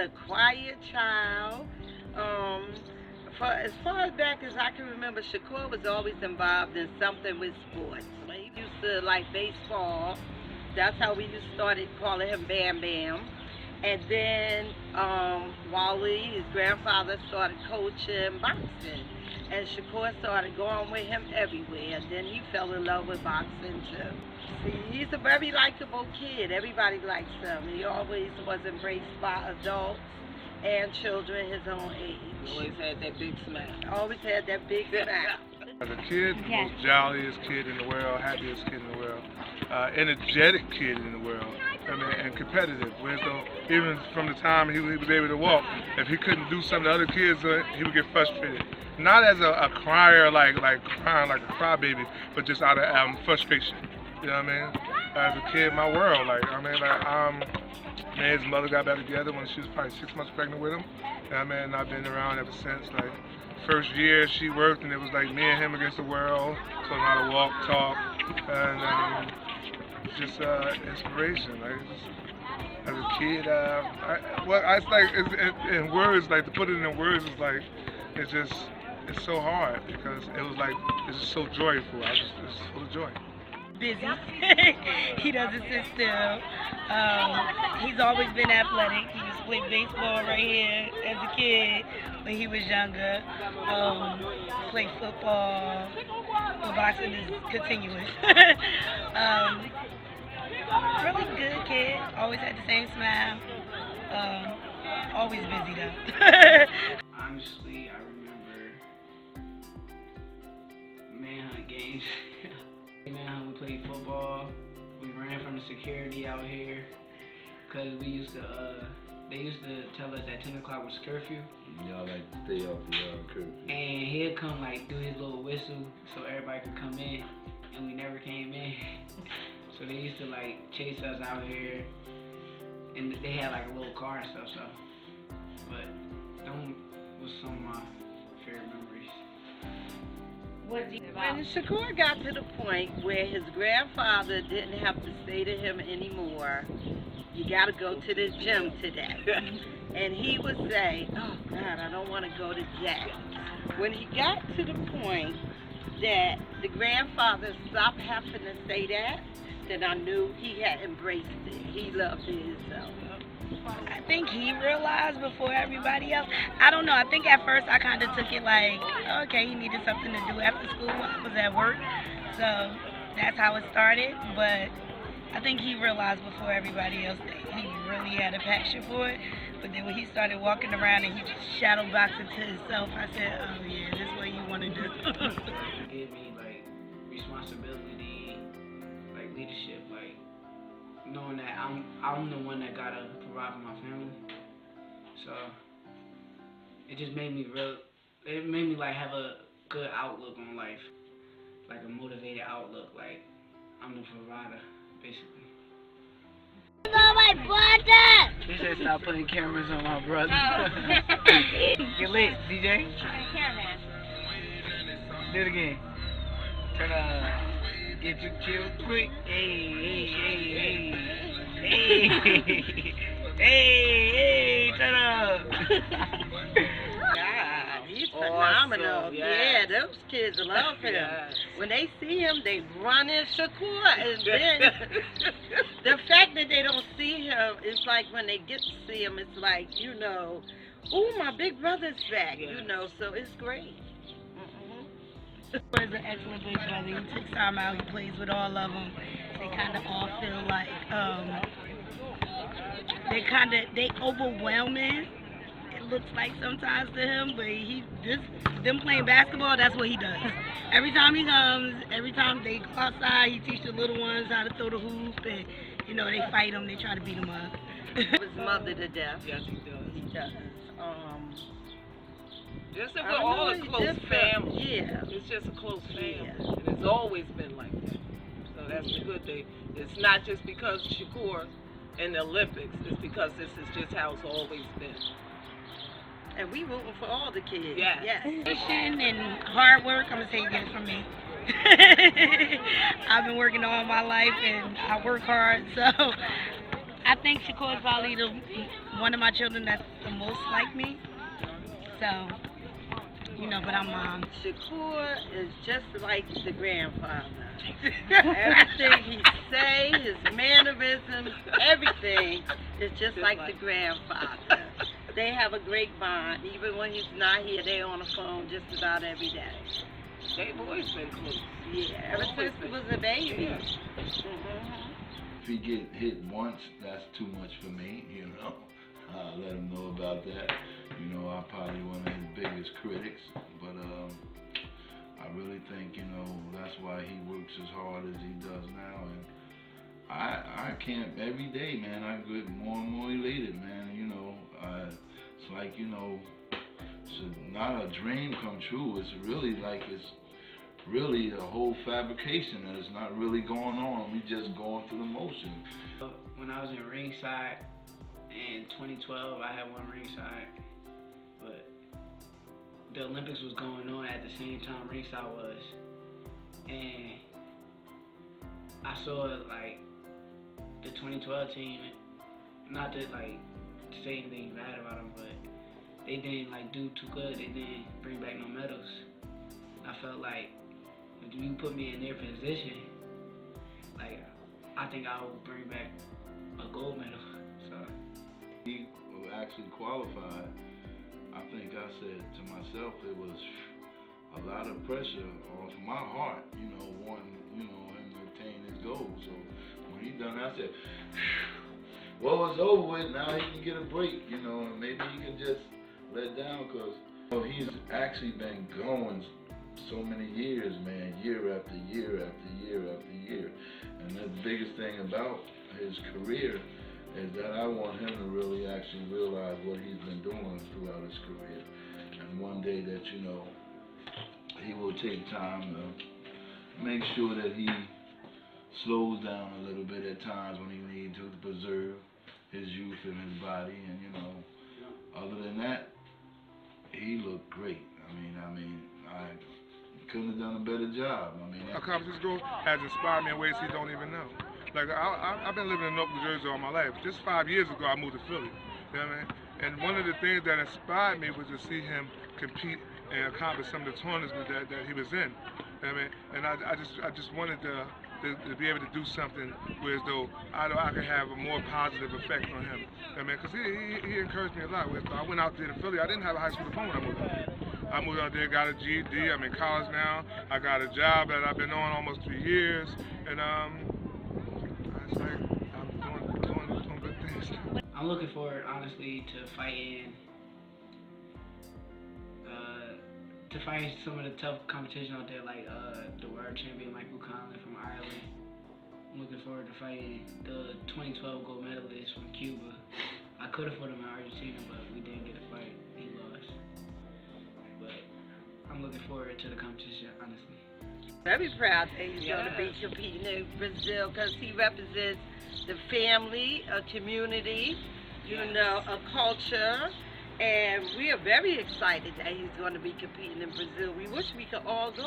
a quiet child. For as far back as I can remember, Shakur was always involved in something with sports. He used to like baseball. That's how we just started calling him Bam Bam. And then Wally, his grandfather, started coaching boxing. And Shakur started going with him everywhere. And then he fell in love with boxing too. See, he's a very likable kid. Everybody likes him. He always was embraced by adults and children his own age. Always had that big smile. Always had that big smile. As a kid, the most jolliest kid in the world, happiest kid in the world, energetic kid in the world, and competitive. Even from the time he was able to walk, if he couldn't do something the other kids, he would get frustrated. Not as a crier, like crying like a crybaby, but just out of frustration. You know what I mean? As a kid, my world, his mother got back together when she was probably 6 months pregnant with him. And I've been around ever since. Like, first year she worked, and it was like me and him against the world. Taught him how to walk, talk, and just inspiration. Like, as a kid, in words, like to put it in words is like, it's so hard because it was like it's just so joyful. It's full of joy. Busy. He doesn't sit still. He's always been athletic. He used to play baseball right here as a kid when he was younger. Played football. The boxing is continuous. Really good kid. Always had the same smile. Always busy though. Honestly, I remember manhunt games. Manhunt, we played football. We ran from the security out here because they used to tell us that 10 o'clock was curfew. Y'all like to stay off the curfew. And he'd come like do his little whistle so everybody could come in, and we never came in. So they used to like chase us out here, and they had like a little car and stuff. So, but them was some of my favorite memories. When Shakur got to the point where his grandfather didn't have to say to him anymore, you got to go to the gym today. And he would say, oh God, I don't want to go today. When he got to the point that the grandfather stopped having to say that, then I knew he had embraced it. He loved it himself. I think he realized before everybody else. I don't know. I think at first I kind of took it like, okay, he needed something to do after school. I was at work. So that's how it started. But I think he realized before everybody else that he really had a passion for it. But then when he started walking around and he just shadow boxing to himself, I said, oh yeah, this is what you want to do. It gave me like responsibility, like leadership, like knowing that I'm the one that gotta provide for my family. So it just made me like have a good outlook on life, like a motivated outlook, like I'm the provider, basically. My brother! They said stop putting cameras on my brother. Get lit, DJ. Do it again. Turn on. Get you killed quick. Hey. Hey, turn up. God, he's phenomenal. Awesome, yeah, those kids love him. Yes. When they see him, they run in Shakur. And then the fact that they don't see him, it's like when they get to see him, it's like, ooh, my big brother's back, so it's great. He's an excellent big brother. He takes time out. He plays with all of them. They kind of all feel like they overwhelming. It looks like sometimes to him, but them playing basketball, that's what he does. Every time he comes, every time they go outside, he teaches the little ones how to throw the hoop, and they fight him. They try to beat him up. His mother to death. Yes, he does. He does. Just that we're all a close family. Yeah. It's just a close family. Yeah. And it's always been like that. So that's the good thing. It's not just because Shakur in the Olympics. It's because this is just how it's always been. And we rooting for all the kids. Yes. Passion and hard work, I'm going to say yes for me. I've been working all my life and I work hard. So I think Shakur is probably one of my children that's the most like me. So, you know, but I'm Shakur is just like the grandfather. Everything he say, his mannerisms, everything is just like the grandfather. They have a great bond. Even when he's not here, they're on the phone just about every day. They've always been close. Yeah, ever since he was a baby. If he get hit once, that's too much for me, you know. I'll let him know about that. You know, I'm probably one of his biggest critics, but I really think, you know, that's why he works as hard as he does now. And I can't, every day, man, I get more and more elated, man. You know, it's like, you know, it's not a dream come true. It's really like, it's really a whole fabrication that is not really going on. We just going through the motion. When I was in ringside in 2012, I had one ringside, but the Olympics was going on at the same time ringside was, and I saw like the 2012 team, not to like say anything bad about them, but they didn't like do too good. They didn't bring back no medals. I felt like if you put me in their position, like I think I would bring back a gold medal. So he actually qualified. I think I said to myself, it was a lot of pressure off my heart, you know, wanting, you know, him to attain his goal. So when he done, I said, well, it's over with. Now he can get a break, you know, and maybe he can just let down, because you know, he's actually been going so many years, man, year after year after year after year. And the biggest thing about his career is that I want him to really actually realize what he's been doing throughout his career. And one day that, you know, he will take time to make sure that he slows down a little bit at times when he needs to preserve his youth and his body. And, you know, other than that, he looked great. I mean, I couldn't have done a better job. I mean, Francesco has inspired me in ways he don't even know. Like, I've been living in North New Jersey all my life. Just 5 years ago, I moved to Philly. You know what I mean? And one of the things that inspired me was to see him compete and accomplish some of the tournaments that he was in. You know what I mean? And I just wanted to be able to do something where as though I could have a more positive effect on him. You know what I mean? Because he encouraged me a lot. I went out there to Philly. I didn't have a high school diploma when I moved out there. I moved out there, got a GED. I'm in college now. I got a job that I've been on almost 3 years. And it's like I'm doing good things. I'm looking forward, honestly, to fighting some of the tough competition out there, like the world champion Michael Conlon from Ireland. I'm looking forward to fighting the 2012 gold medalist from Cuba. I could have fought him in Argentina, but we didn't get a fight. He lost. But I'm looking forward to the competition, honestly. Very proud that he's going to be competing in Brazil, because he represents the family, a community, you know, a culture. And we are very excited that he's going to be competing in Brazil. We wish we could all go.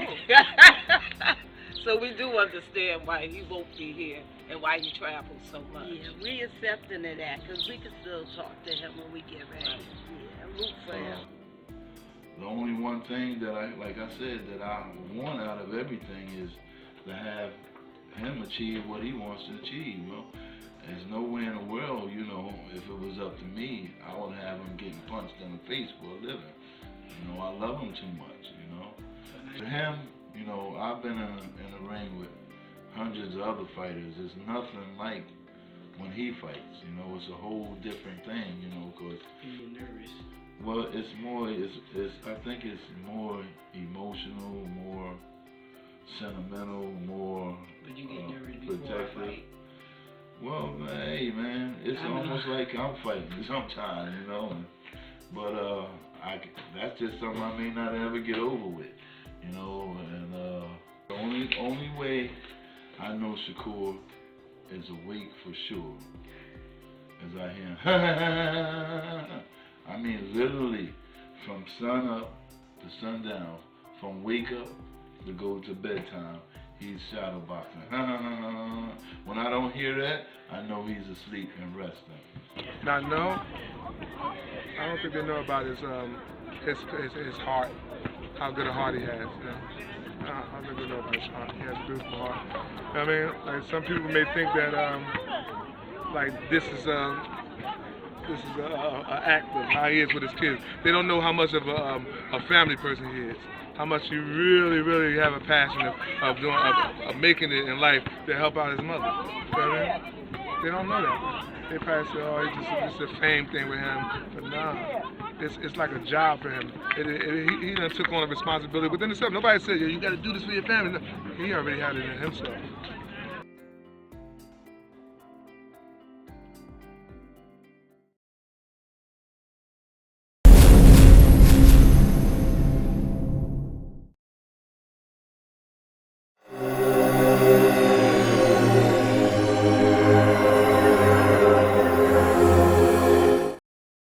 So we do understand why he won't be here and why he travels so much. Yeah, we accepting of that, because we can still talk to him when we get ready. Yeah, root for him. The only one thing that like I said, that I want out of everything is to have him achieve what he wants to achieve, you know. There's nowhere in the world, you know, if it was up to me, I would have him getting punched in the face for a living. You know, I love him too much, you know. For him, you know, I've been in a ring with hundreds of other fighters. It's nothing like when he fights, you know. It's a whole different thing, you know, because You're nervous. well, it's more, I think it's more emotional, more sentimental, more But you get nervous before I protective. fight. Well, hey man, it's almost like I'm fighting sometimes, you know. But that's just something I may not ever get over with, you know. And the only way I know Shakur is awake for sure is I hear him. I mean, literally, from sun up to sundown, from wake up to go to bedtime, he's shadow boxing. When I don't hear that, I know he's asleep and resting. Now, no, I don't think they know about his heart, how good a heart he has. You know? I don't think they know about his heart. He has a beautiful heart. I mean, like some people may think that like this is an act of how he is with his kids. They don't know how much of a family person he is. How much he really, really have a passion of making it in life to help out his mother. You know what I mean? They don't know that. They probably say, oh, it's a fame thing with him. But nah, it's like a job for him. He done took on a responsibility within himself. Nobody said, yeah, you got to do this for your family. No, he already had it in himself.